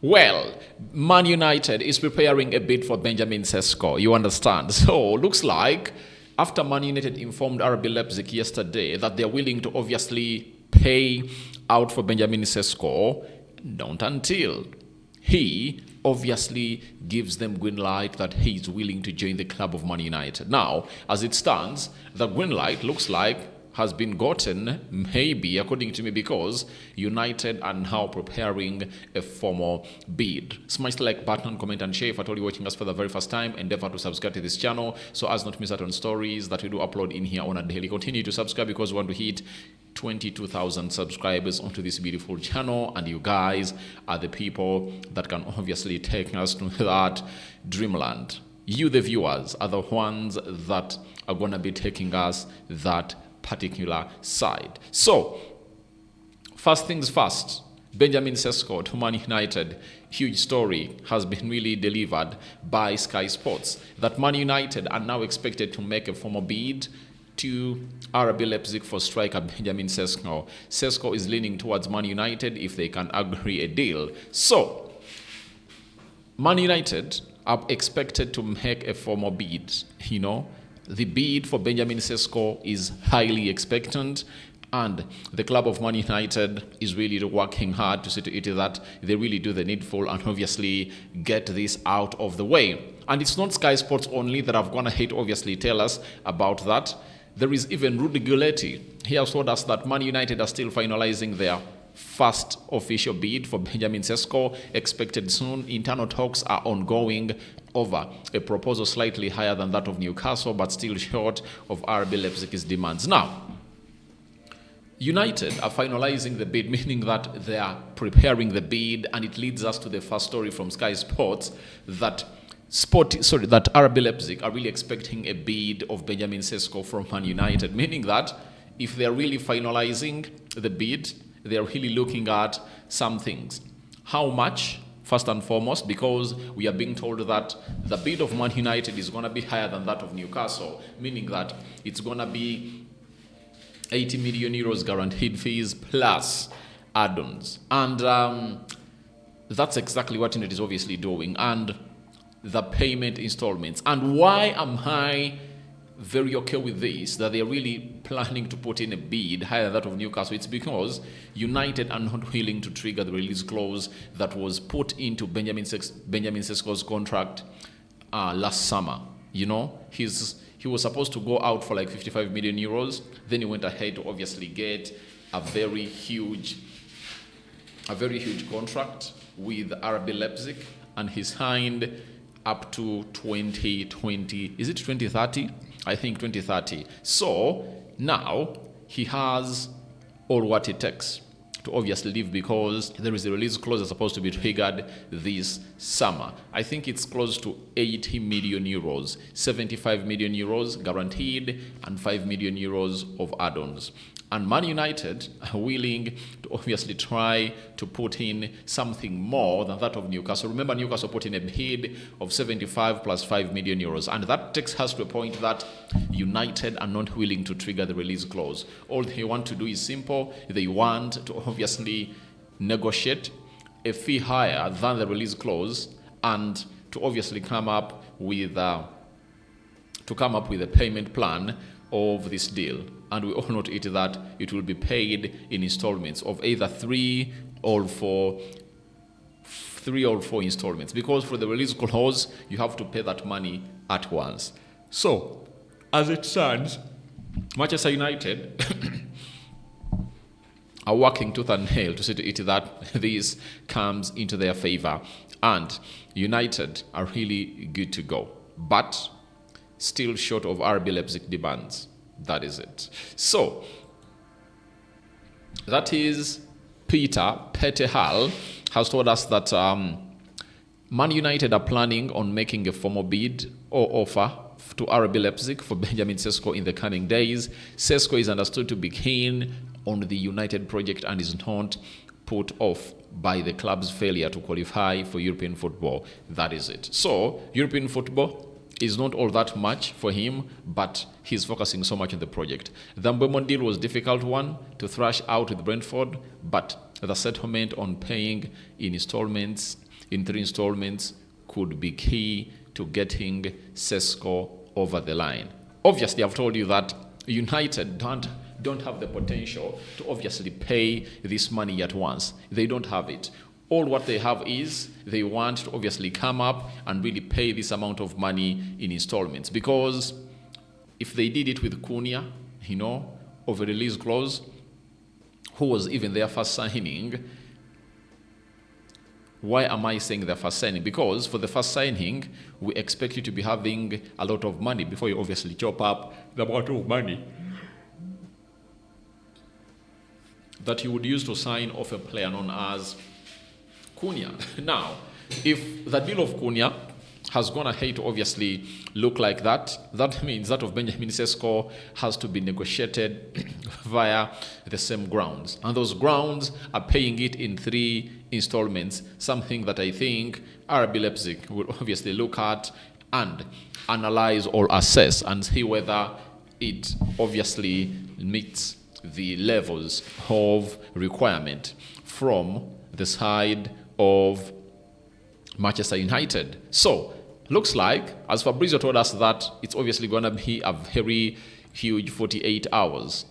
Well, Man United is preparing a bid for Benjamin Sesko. You understand? So, looks like after Man United informed RB Leipzig yesterday that they're willing to obviously pay out for Benjamin Sesko, not until he obviously gives them green light that he's willing to join the club of Man United. Now, as it stands, the green light looks like has been gotten, maybe, according to me, because United are now preparing a formal bid. Smash the like button, comment and share. If at all you're watching us for the very first time, endeavor to subscribe to this channel so as not to miss out on stories that we do upload in here on a daily. Continue to subscribe because we want to hit 22,000 subscribers onto this beautiful channel, and you guys are the people that can obviously take us to that dreamland. You, the viewers, are the ones that are going to be taking us that particular side. So, first things first, Benjamin Sesko to Man United. Huge story has been really delivered by Sky Sports that Man United are now expected to make a formal bid to RB Leipzig for striker Benjamin Sesko. Sesko is leaning towards Man United if they can agree a deal. So, Man United are expected to make a formal bid, The bid for Benjamin Sesko is highly expectant, and the club of Man United is really working hard to see to it that they really do the needful and obviously get this out of the way. And it's not Sky Sports only that have gone ahead to obviously tell us about that. There is even Rudy Guletti. He has told us that Man United are still finalizing their first official bid for Benjamin Sesko, expected soon. Internal talks are ongoing over a proposal slightly higher than that of Newcastle, but still short of RB Leipzig's demands. Now, United are finalizing the bid, meaning that they are preparing the bid, and it leads us to the first story from Sky Sports that RB Leipzig are really expecting a bid of Benjamin Sesko from Man United, meaning that if they're really finalizing the bid, they're really looking at some things. How much? First and foremost, because we are being told that the bid of Man United is going to be higher than that of Newcastle, meaning that it's going to be 80 million euros guaranteed fees plus add-ons. And that's exactly what it is obviously doing. And the payment installments. And why am I very okay with this, that they're really planning to put in a bid higher than that of Newcastle? It's because United are not willing to trigger the release clause that was put into Benjamin Sesko's contract last summer. He was supposed to go out for like 55 million euros. Then he went ahead to obviously get a very huge contract with RB Leipzig, and he signed up to 2020. Is it 2030? I think 2030. So now he has all what it takes to obviously leave, because there is a release clause that's supposed to be triggered this summer. I think it's close to 80 million euros, 75 million euros guaranteed, and 5 million euros of add-ons. And Man United are willing to obviously try to put in something more than that of Newcastle. Remember, Newcastle put in a bid of 75 plus 5 million euros. And that takes us to a point that United are not willing to trigger the release clause. All they want to do is simple. They want to obviously negotiate a fee higher than the release clause, and to obviously come up with a payment plan of this deal. And we all note it that it will be paid in installments of either three or four installments, because for the release clause you have to pay that money at once. So as it stands, Manchester United are working tooth and nail to see to it that this comes into their favor, and United are really good to go, but still short of RB Leipzig demands. That is it. So that is Peter Petehal has told us that Man United are planning on making a formal bid or offer to RB Leipzig for Benjamin Sesko in the coming days. Sesko is understood to be keen on the United project and is not put off by the club's failure to qualify for European football. That is it. So European football is not all that much for him, but he's focusing so much on the project. The Mbeumo deal was a difficult one to thrash out with Brentford, but the settlement on paying in installments in 3 installments could be key to getting Sesko over the line. Obviously, I've told you that United don't have the potential to obviously pay this money at once. They don't have it. All what they have is they want to obviously come up and really pay this amount of money in installments. Because if they did it with Cunha, of a release clause, who was even their first signing. Why am I saying their first signing? Because for the first signing, we expect you to be having a lot of money before you obviously chop up the amount of money that you would use to sign off a player known as Cunha. Now, if the deal of Cunha has gone ahead to obviously look like that, that means that of Benjamin Sesko has to be negotiated via the same grounds. And those grounds are paying it in 3 installments, something that I think RB Leipzig will obviously look at and analyze or assess and see whether it obviously meets the levels of requirement from the side of Manchester United. So, looks like, as Fabrizio told us, that it's obviously going to be a very huge 48 hours.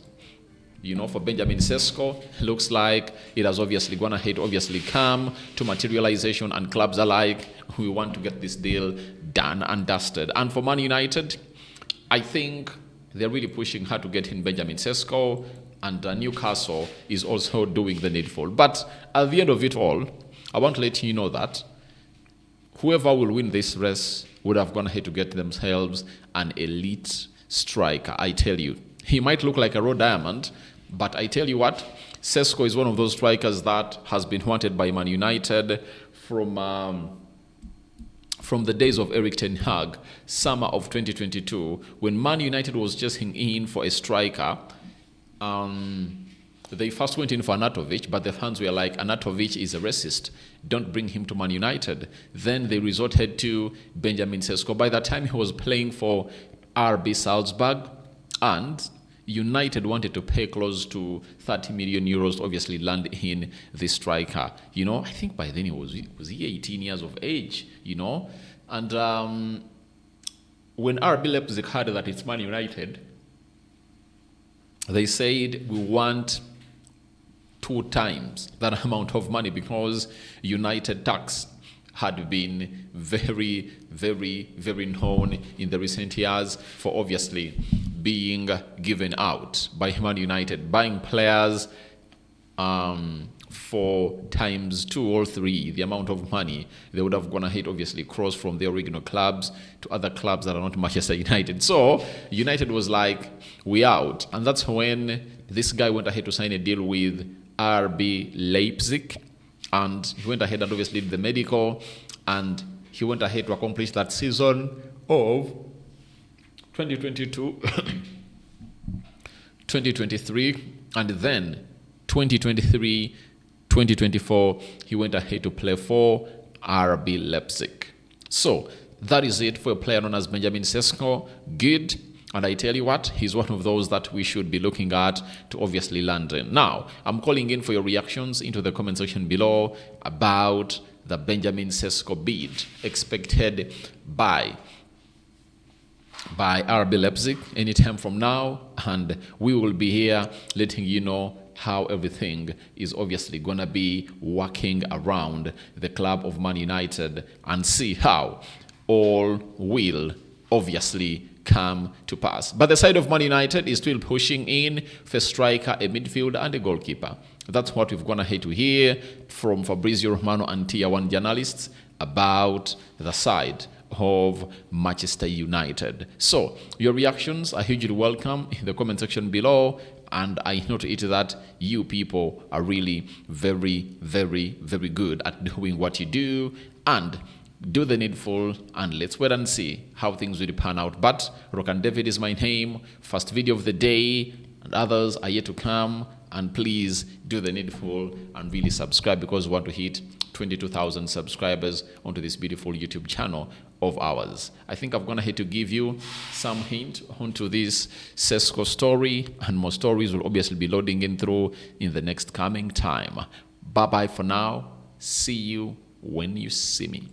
For Benjamin Sesko, looks like it has obviously gone ahead, obviously come to materialization, and clubs alike, we want to get this deal done and dusted. And for Man United, I think they're really pushing hard to get in Benjamin Sesko, and Newcastle is also doing the needful. But at the end of it all, I want to let you know that whoever will win this race would have gone ahead to get themselves an elite striker. I tell you, he might look like a raw diamond, but I tell you what, Sesko is one of those strikers that has been wanted by Man United from the days of Eric Ten Hag, summer of 2022, when Man United was just in for a striker. They first went in for Anatovic, but the fans were like, Anatovic is a racist. Don't bring him to Man United. Then they resorted to Benjamin Sesko. By that time, he was playing for RB Salzburg, and United wanted to pay close to 30 million euros to obviously land in this striker. I think by then was he 18 years of age, And when RB Leipzig heard that it's Man United, they said, we want 2 times that amount of money, because United tax had been very, very, very known in the recent years for obviously being given out by Man United, buying players for times 2 or 3 the amount of money they would have gone ahead, obviously cross from their original clubs to other clubs that are not Manchester United. So United was like, we out. And that's when this guy went ahead to sign a deal with RB Leipzig, and he went ahead and obviously did the medical, and he went ahead to accomplish that season of 2022 2023, and then 2023 2024 he went ahead to play for RB Leipzig. So that is it for a player known as Benjamin Sesko. Good. And I tell you what, he's one of those that we should be looking at to obviously land in. Now, I'm calling in for your reactions into the comment section below about the Benjamin Sesko bid expected by RB Leipzig anytime from now. And we will be here letting you know how everything is obviously going to be working around the club of Man United, and see how all will obviously come to pass. But the side of Man United is still pushing in for a striker, a midfielder, and a goalkeeper. That's what we've gone ahead to hear from Fabrizio Romano and Tier 1 journalists about the side of Manchester United. So your reactions are hugely welcome in the comment section below, and I know to it that you people are really very, very, very good at doing what you do, and do the needful, and let's wait and see how things will pan out. But Rock and David is my name. First video of the day, and others are yet to come. And please do the needful and really subscribe, because we want to hit 22,000 subscribers onto this beautiful YouTube channel of ours. I think I've gone ahead to give you some hint onto this Sesko story, and more stories will obviously be loading in through in the next coming time. Bye bye for now. See you when you see me.